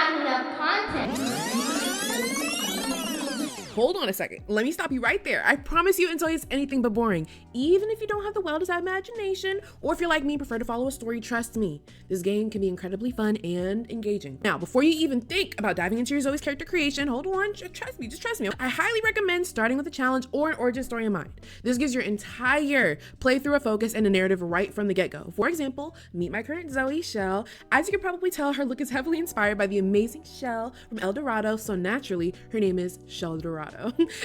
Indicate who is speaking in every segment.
Speaker 1: have enough content.
Speaker 2: Hold on a second. Let me stop you right there. I promise you InZOI is anything but boring. Even if you don't have the wildest imagination, or if you're like me, prefer to follow a story, trust me, this game can be incredibly fun and engaging. Now, before you even think about diving into your Zoe's character creation, hold on, just trust me. I highly recommend starting with a challenge or an origin story in mind. This gives your entire playthrough a focus and a narrative right from the get-go. For example, meet my current Zoe, Shell. As you can probably tell, her look is heavily inspired by the amazing Shell from El Dorado, so naturally, her name is Shell Dorado.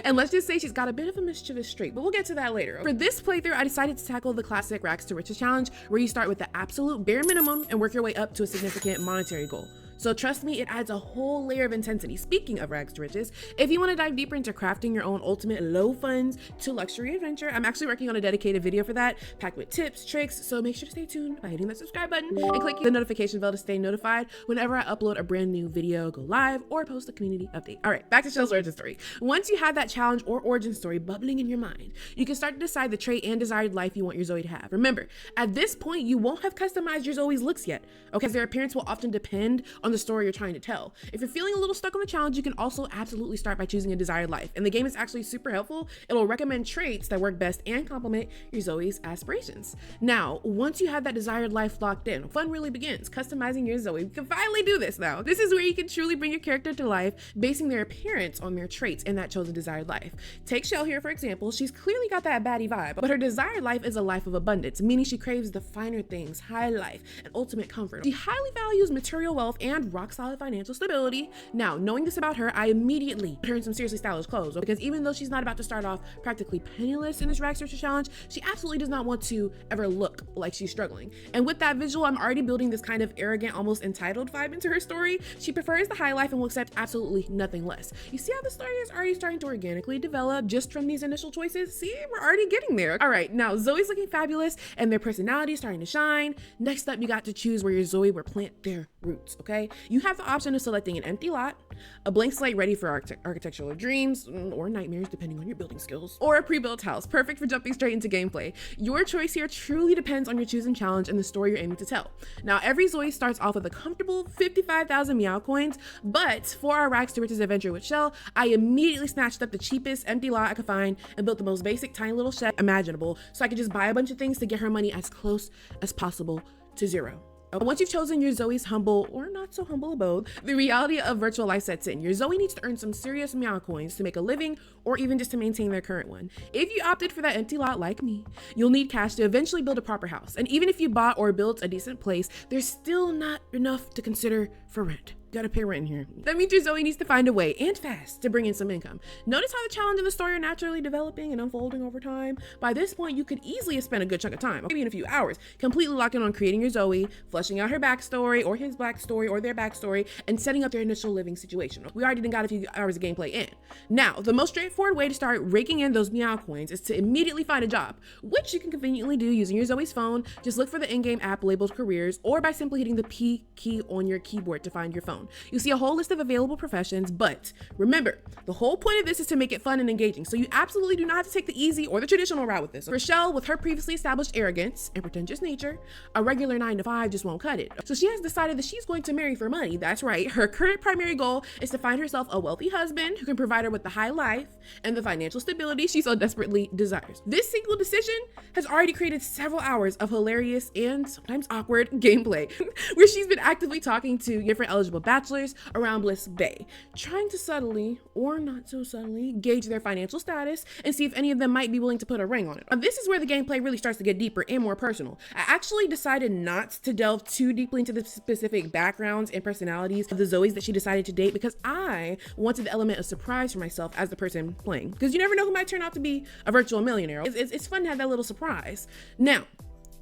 Speaker 2: And let's just say she's got a bit of a mischievous streak, but we'll get to that later. For this playthrough, I decided to tackle the classic Rags to Riches challenge, where you start with the absolute bare minimum and work your way up to a significant monetary goal. So trust me, it adds a whole layer of intensity. Speaking of Rags to Riches, if you want to dive deeper into crafting your own ultimate low funds to luxury adventure, I'm actually working on a dedicated video for that, packed with tips, tricks, so make sure to stay tuned by hitting that subscribe button and clicking the notification bell to stay notified whenever I upload a brand new video, go live, or post a community update. All right, back to Shell's origin story. Once you have that challenge or origin story bubbling in your mind, you can start to decide the trait and desired life you want your Zoe to have. Remember, at this point, you won't have customized your Zoe's looks yet, okay? Because their appearance will often depend on the story you're trying to tell. If you're feeling a little stuck on the challenge, you can also absolutely start by choosing a desired life. And the game is actually super helpful. It'll recommend traits that work best and complement your Zoe's aspirations. Now, once you have that desired life locked in, fun really begins. Customizing your Zoe. You can finally do this now. This is where you can truly bring your character to life, basing their appearance on their traits and that chosen desired life. Take Shell here, for example. She's clearly got that baddie vibe, but her desired life is a life of abundance, meaning she craves the finer things, high life, and ultimate comfort. She highly values material wealth and rock-solid financial stability. Now, knowing this about her, I immediately put her in some seriously stylish clothes, because even though she's not about to start off practically penniless in this Rags to Riches challenge, she absolutely does not want to ever look like she's struggling. And with that visual, I'm already building this kind of arrogant, almost entitled vibe into her story. She prefers the high life and will accept absolutely nothing less. You see how the story is already starting to organically develop just from these initial choices? See, we're already getting there. All right, now Zoe's looking fabulous and their personality is starting to shine. Next up, you got to choose where your Zoe will plant their roots, okay? You have the option of selecting an empty lot, a blank slate ready for architectural dreams or nightmares depending on your building skills, or a pre-built house, perfect for jumping straight into gameplay. Your choice here truly depends on your chosen challenge and the story you're aiming to tell. Now, every Zoe starts off with a comfortable 55,000 meow coins, but for our Rags to Riches adventure with Shell, I immediately snatched up the cheapest empty lot I could find and built the most basic tiny little shed imaginable so I could just buy a bunch of things to get her money as close as possible to zero. Once you've chosen your Zoe's humble or not so humble abode, the reality of virtual life sets in. Your Zoe needs to earn some serious meow coins to make a living or even just to maintain their current one. If you opted for that empty lot like me, you'll need cash to eventually build a proper house. And even if you bought or built a decent place, there's still not enough to consider for rent. Gotta pay rent in here. That means your Zoe needs to find a way, and fast, to bring in some income. Notice how the challenge and the story are naturally developing and unfolding over time. By this point, you could easily have spent a good chunk of time, maybe in a few hours, completely locked in on creating your Zoe, fleshing out her backstory, or his backstory, or their backstory, and setting up their initial living situation. We already got a few hours of gameplay in. Now, the most straightforward way to start raking in those meow coins is to immediately find a job, which you can conveniently do using your Zoe's phone. Just look for the in-game app labeled careers, or by simply hitting the P key on your keyboard to find your phone. You'll see a whole list of available professions, but remember, the whole point of this is to make it fun and engaging, so you absolutely do not have to take the easy or the traditional route with this. For Shell, with her previously established arrogance and pretentious nature, a regular 9-to-5 just won't cut it. So she has decided that she's going to marry for money. That's right, her current primary goal is to find herself a wealthy husband who can provide her with the high life and the financial stability she so desperately desires. This single decision has already created several hours of hilarious and sometimes awkward gameplay, where she's been actively talking to different eligible bachelors around Bliss Bay, trying to subtly, or not so subtly, gauge their financial status and see if any of them might be willing to put a ring on it. Now, this is where the gameplay really starts to get deeper and more personal. I actually decided not to delve too deeply into the specific backgrounds and personalities of the Zoes that she decided to date, because I wanted the element of surprise for myself as the person playing, because you never know who might turn out to be a virtual millionaire. It's fun to have that little surprise. Now,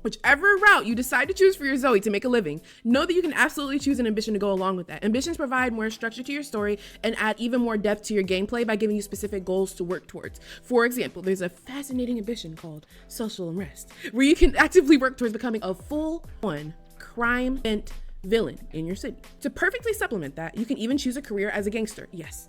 Speaker 2: whichever route you decide to choose for your Zoe to make a living, know that you can absolutely choose an ambition to go along with that. Ambitions provide more structure to your story and add even more depth to your gameplay by giving you specific goals to work towards. For example, there's a fascinating ambition called social unrest, where you can actively work towards becoming a full-on crime-bent villain in your city. To perfectly supplement that, you can even choose a career as a gangster. Yes,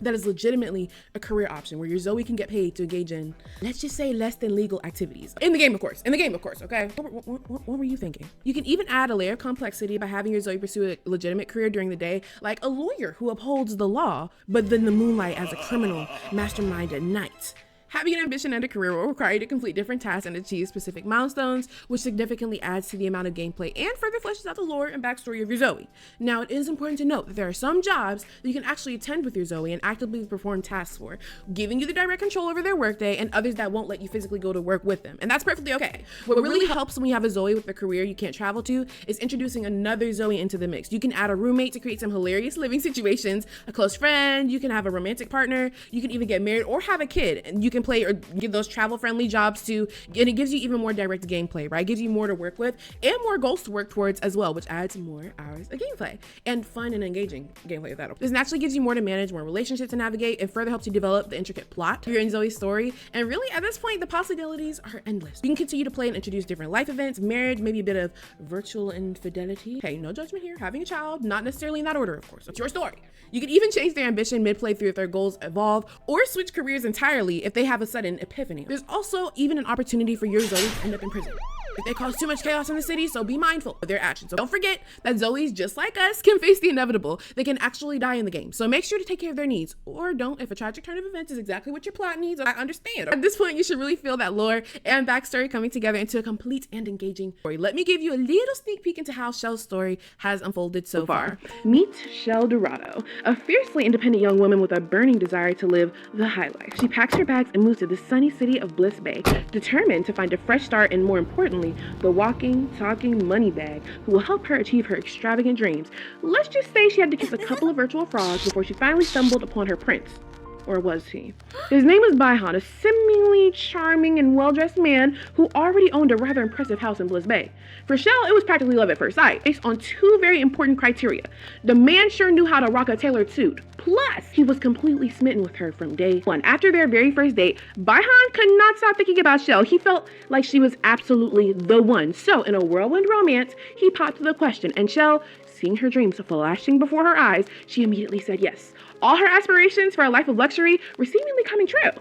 Speaker 2: that is legitimately a career option where your Zoe can get paid to engage in, let's just say, less than legal activities. In the game, of course, okay? What were you thinking? You can even add a layer of complexity by having your Zoe pursue a legitimate career during the day, like a lawyer who upholds the law, but then the moonlight as a criminal mastermind at night. Having an ambition and a career will require you to complete different tasks and achieve specific milestones, which significantly adds to the amount of gameplay and further fleshes out the lore and backstory of your Zoe. Now, it is important to note that there are some jobs that you can actually attend with your Zoe and actively perform tasks for, giving you the direct control over their workday, and others that won't let you physically go to work with them. And that's perfectly okay. What really helps when you have a Zoe with a career you can't travel to is introducing another Zoe into the mix. You can add a roommate to create some hilarious living situations, a close friend, you can have a romantic partner, you can even get married or have a kid, and you can play or give those travel friendly jobs to, and it gives you even more direct gameplay, right? It gives you more to work with and more goals to work towards as well, which adds more hours of gameplay and fun and engaging gameplay. This naturally gives you more to manage, more relationships to navigate, and further helps you develop the intricate plot of your InZOI story. And really at this point, the possibilities are endless. You can continue to play and introduce different life events, marriage, maybe a bit of virtual infidelity. Okay, no judgment here. Having a child, not necessarily in that order, of course. It's your story. You can even change their ambition mid-playthrough if their goals evolve, or switch careers entirely if they have a sudden epiphany. There's also even an opportunity for your Zoe to end up in prison if they cause too much chaos in the city, so be mindful of their actions. So don't forget that Zoes, just like us, can face the inevitable. They can actually die in the game, so make sure to take care of their needs, or don't if a tragic turn of events is exactly what your plot needs. I understand. At this point, you should really feel that lore and backstory coming together into a complete and engaging story. Let me give you a little sneak peek into how Shell's story has unfolded so far. Meet Shell Dorado, a fiercely independent young woman with a burning desire to live the high life. She packs her bags and moves to the sunny city of Bliss Bay, determined to find a fresh start and, more importantly, the walking, talking money bag who will help her achieve her extravagant dreams. Let's just say she had to kiss a couple of virtual frogs before she finally stumbled upon her prince. Or was he? His name was Baihan, a seemingly charming and well-dressed man who already owned a rather impressive house in Bliss Bay. For Shell, it was practically love at first sight, based on two very important criteria. The man sure knew how to rock a tailored suit. Plus, he was completely smitten with her from day one. After their very first date, Baihan could not stop thinking about Shell. He felt like she was absolutely the one. So, in a whirlwind romance, he popped the question, and Shell, seeing her dreams flashing before her eyes, she immediately said yes. All her aspirations for a life of luxury were seemingly coming true.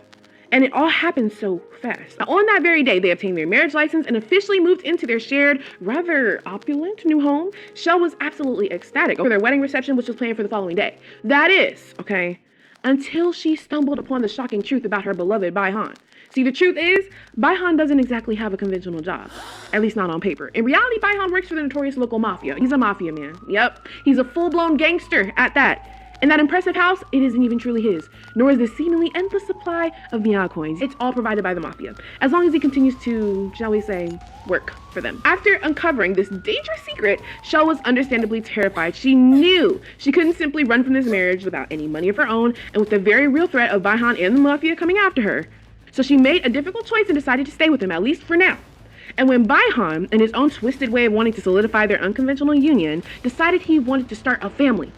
Speaker 2: And it all happened so fast. Now, on that very day, they obtained their marriage license and officially moved into their shared, rather opulent new home. Shell was absolutely ecstatic over their wedding reception, which was planned for the following day. That is, okay, until she stumbled upon the shocking truth about her beloved Baihan. See, the truth is, Baihan doesn't exactly have a conventional job, at least not on paper. In reality, Baihan works for the notorious local mafia. He's a mafia man. Yep, he's a full-blown gangster at that. And that impressive house, it isn't even truly his, nor is the seemingly endless supply of Meow coins. It's all provided by the mafia, as long as he continues to, shall we say, work for them. After uncovering this dangerous secret, Shell was understandably terrified. She knew she couldn't simply run from this marriage without any money of her own, and with the very real threat of Baihan and the mafia coming after her. So she made a difficult choice and decided to stay with him, at least for now. And when Baihan, in his own twisted way of wanting to solidify their unconventional union, decided he wanted to start a family,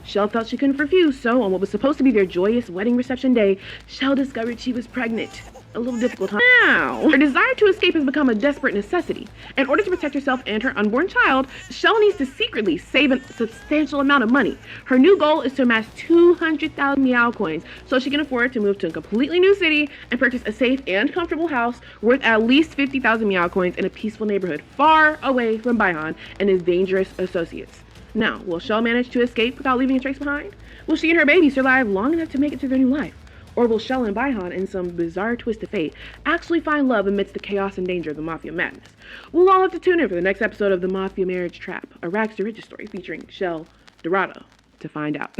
Speaker 2: Shell felt she couldn't refuse, so on what was supposed to be their joyous wedding reception day, Shell discovered she was pregnant. A little difficult, huh? Now, her desire to escape has become a desperate necessity. In order to protect herself and her unborn child, Shell needs to secretly save a substantial amount of money. Her new goal is to amass 200,000 Meow coins so she can afford to move to a completely new city and purchase a safe and comfortable house worth at least 50,000 Meow coins in a peaceful neighborhood far away from Baihan and his dangerous associates. Now, will Shell manage to escape without leaving a trace behind? Will she and her baby survive long enough to make it to their new life? Or will Shell and Baihan, in some bizarre twist of fate, actually find love amidst the chaos and danger of the mafia madness? We'll all have to tune in for the next episode of The Mafia Marriage Trap, a rags to riches story featuring Shell Dorado, to find out.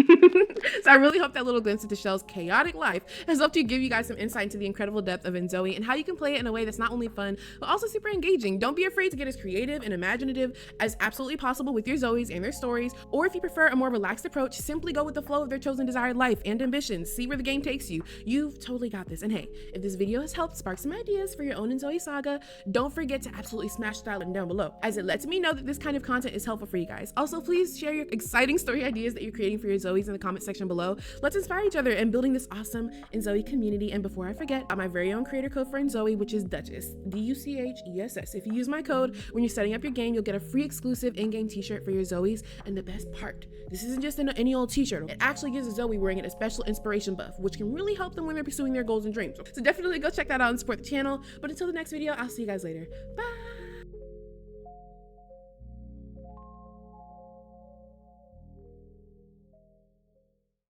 Speaker 2: So I really hope that little glimpse into Shell's chaotic life has helped you give you guys some insight into the incredible depth of InZOI and how you can play it in a way that's not only fun, but also super engaging. Don't be afraid to get as creative and imaginative as absolutely possible with your Zoes and their stories, or if you prefer a more relaxed approach, simply go with the flow of their chosen desired life and ambitions. See where the game takes you. You've totally got this. And hey, if this video has helped spark some ideas for your own InZOI saga, don't forget to absolutely smash that button down below, as it lets me know that this kind of content is helpful for you guys. Also, please share your exciting story ideas that you're you're creating for your Zoes in the comment section below. Let's inspire each other in building this awesome InZOI community. And before I forget, my very own creator code for InZOI, which is Duchess, Duchess. If you use my code when you're setting up your game, you'll get a free exclusive in-game t-shirt for your Zoes. And the best part, this isn't just any old t-shirt. It actually gives a Zoe wearing it a special inspiration buff, which can really help them when they're pursuing their goals and dreams. So definitely go check that out and support the channel. But until the next video, I'll see you guys later. Bye.